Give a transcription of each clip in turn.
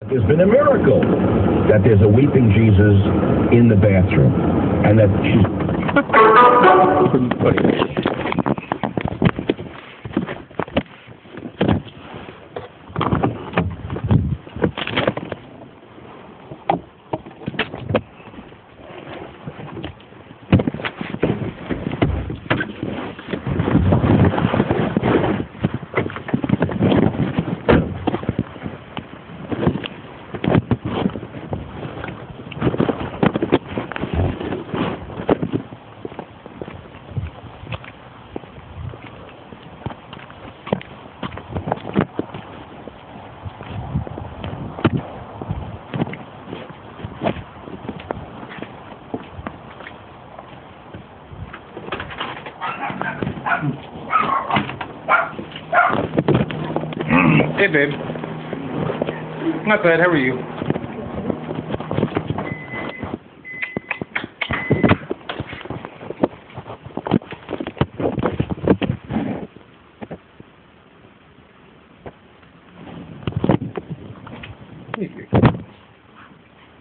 There's been a miracle that there's a weeping Jesus in the bathroom, and that she's... Hey, babe. Not bad. How are you?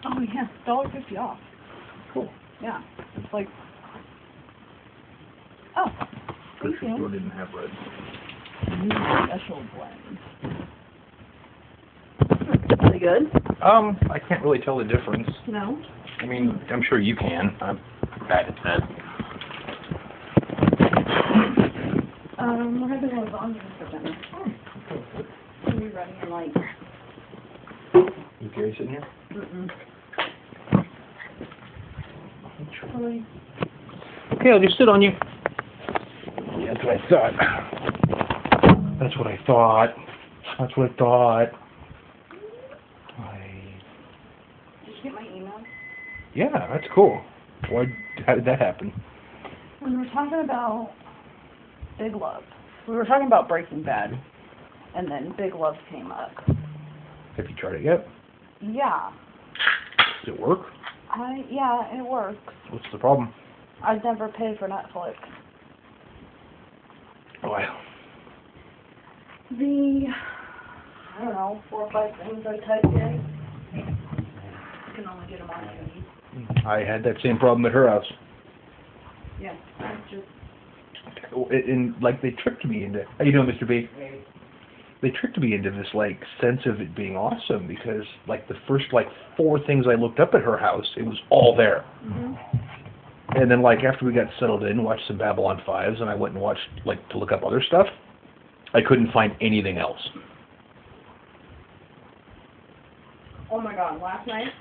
Oh yeah, $1.50 off. Cool. Yeah, it's like. Oh, thank you. Store didn't have red. Special blend. Pretty good. I can't really tell the difference. No. I mean, I'm sure you can. I'm bad at that. We're having a lasagna for dinner. Are you running your light? You Gary sitting here? Mm-mm. Okay, I'll just sit on you. Yeah, that's what I thought. That's what I thought. That's what I thought. Did you get my email? Yeah, that's cool. How did that happen? We were talking about Big Love. We were talking about Breaking Bad, and then Big Love came up. Have you tried it yet? Yeah. Does it work? Yeah, it works. What's the problem? I'd never pay for Netflix. Why? I don't know, 4 or 5 things I typed in. You can only get them on TV. I had that same problem at her house. Yeah, I just... And like they tricked me into. How you doing, Mr. B? They tricked me into this like sense of it being awesome because like the first like 4 things I looked up at her house, it was all there. Mm-hmm. And then like after we got settled in, watched some Babylon 5s, and I went and watched like to look up other stuff. I couldn't find anything else. Oh my God! Last night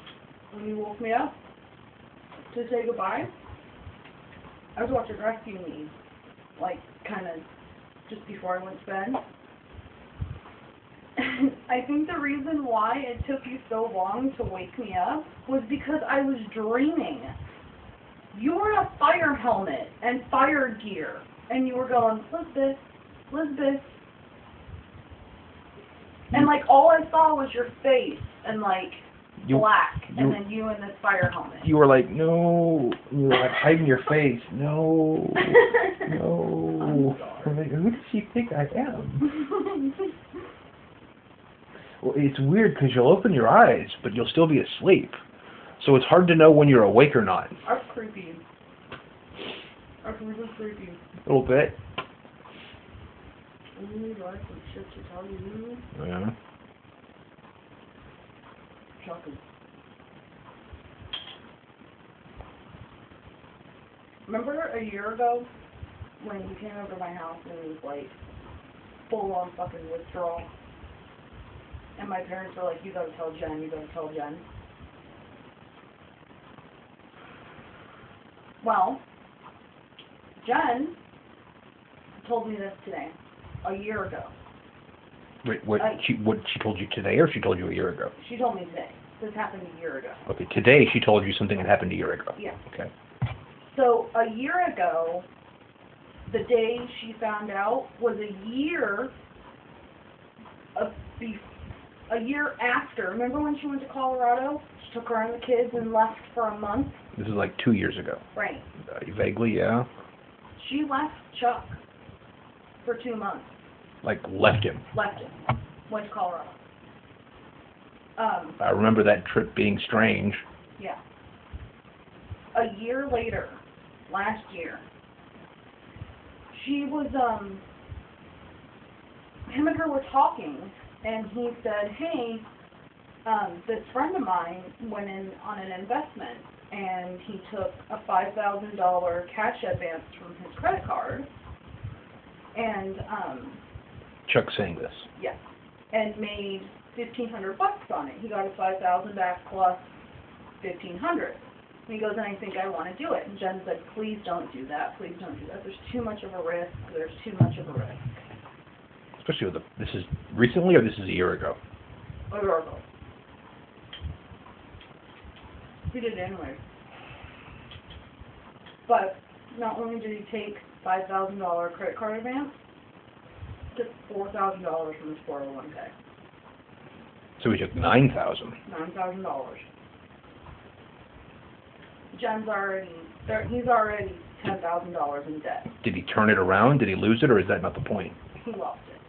when you woke me up to say goodbye, I was watching Rescue Me, like kind of just before I went to bed. I think the reason why it took you so long to wake me up was because I was dreaming. You were in a fire helmet and fire gear, and you were going, Elizabeth, Elizabeth. And like all I saw was your face and like black, and then you in this fire helmet. You were like, no. You were like hiding your face. No. No. I'm like, who does she think I am? Well, it's weird because you'll open your eyes, but you'll still be asleep. So it's hard to know when you're awake or not. That's creepy. That's really creepy. A little bit. Ooh, do I have some shit to tell you? Yeah. Shocking. Remember a year ago when you came over to my house and it was like full on fucking withdrawal? And my parents were like, you gotta tell Jen, you gotta tell Jen. Well, Jen told me this today, a year ago. Wait, she told you today, or she told you a year ago? She told me today. This happened a year ago. Okay, today she told you something that happened a year ago. Yeah. Okay. So a year ago, the day she found out was a year after. Remember when she went to Colorado? She took her and the kids and left for a month? This is like 2 years ago. Right. Vaguely, yeah. She left Chuck for 2 months. Like left him. Left him. Went to Colorado. I remember that trip being strange. Yeah. A year later, last year, she was, him and her were talking, and he said, hey, this friend of mine went in on an investment, and he took a $5,000 cash advance from his credit card, and, Chuck saying this. yeah, and made $1,500 on it. He got his $5,000 back plus $1,500. And he goes, and I think I want to do it. And Jen said, please don't do that. Please don't do that. There's too much of a risk. There's too much of a risk. Especially with this is recently, or this is a year ago? A year ago. He did it anyway. But not only did he take $5,000 credit card advance, he took $4,000 from his 401k. So he took $9,000. $9,000. Jen's already, he's already $10,000 in debt. Did he turn it around? Did he lose it, or is that not the point? He lost it.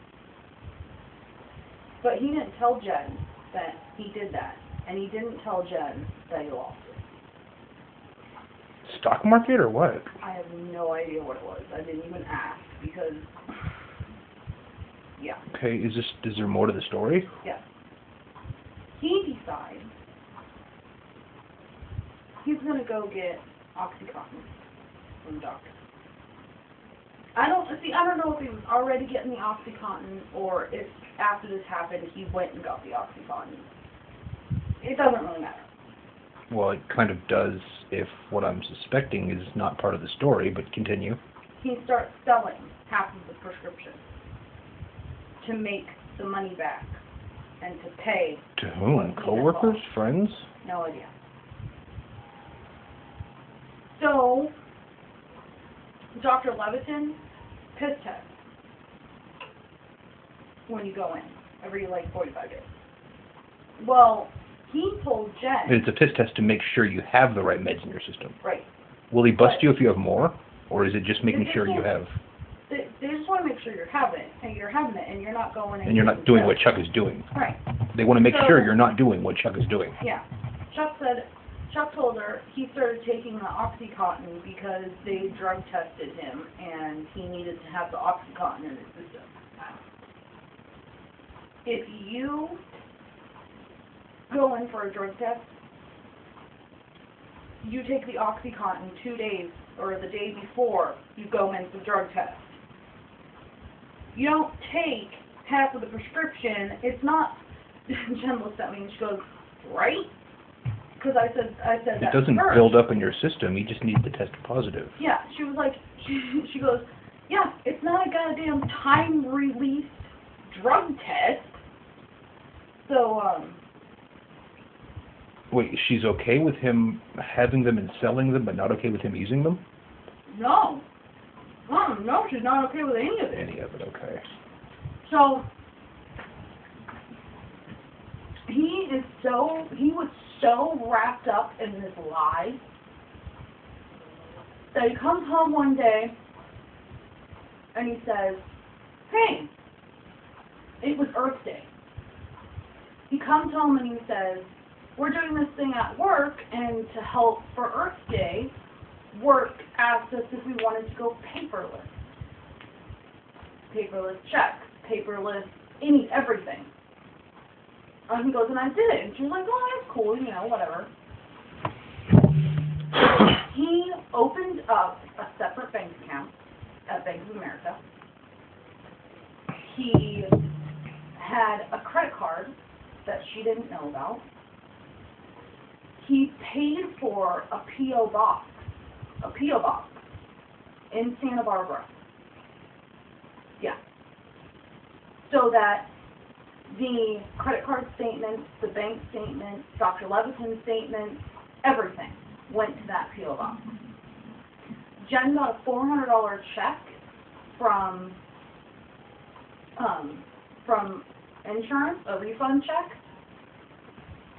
But he didn't tell Jen that he did that, and he didn't tell Jen that he lost it. Stock market or what? I have no idea what it was. I didn't even ask because, yeah. Okay, is there more to the story? Yeah. He decides he's going to go get OxyContin from the doctor. I don't know if he was already getting the OxyContin or if after this happened he went and got the OxyContin. It doesn't really matter. Well, it kind of does if what I'm suspecting is not part of the story, but continue. He starts selling half of the prescription to make the money back and to pay. To whom? Coworkers? Friends? No idea. So, Dr. Leviton, piss test when you go in every 45 days. Well, he told Jen. It's a piss test to make sure you have the right meds in your system. Right. Will he bust you if you have more, or is it just making sure you have? They just want to make sure you're having it, and you're not going in. And you're not doing what Chuck is doing. Right. They want to make sure you're not doing what Chuck is doing. Yeah. Chuck told her he started taking the OxyContin because they drug tested him, and he needed to have the OxyContin in his system. If you go in for a drug test, you take the OxyContin 2 days or the day before you go in for the drug test. You don't take half of the prescription. It's not. Jen looks at me and she goes, right? Because I said that. It doesn't build up in your system. You just need to test positive. Yeah, she was like, she goes, yeah, it's not a goddamn time-released drug test. So, Wait, she's okay with him having them and selling them, but not okay with him using them? no, she's not okay with any of it. Any of it, okay. So, he was so wrapped up in this lie that he comes home one day and he says, hey, it was Earth Day. He comes home and he says, we're doing this thing at work, and to help for Earth Day, work asked us if we wanted to go paperless. Paperless checks, paperless everything. And he goes, and I did it. And she's like, oh, that's cool, whatever. He opened up a separate bank account at Bank of America. He had a credit card that she didn't know about. He paid for a P.O. box in Santa Barbara. Yeah. So that the credit card statements, the bank statements, Dr. Leviton's statements, everything went to that P.O. box. Jen got a $400 check from insurance, a refund check,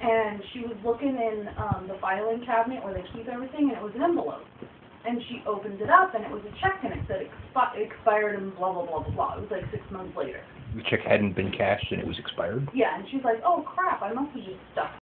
and she was looking in the filing cabinet where they keep everything, and it was an envelope. And she opened it up, and it was a check, and it said expired and blah, blah, blah, blah, blah. It was like 6 months later. The check hadn't been cashed and it was expired? Yeah, and she's like, oh, crap, I must have just stuck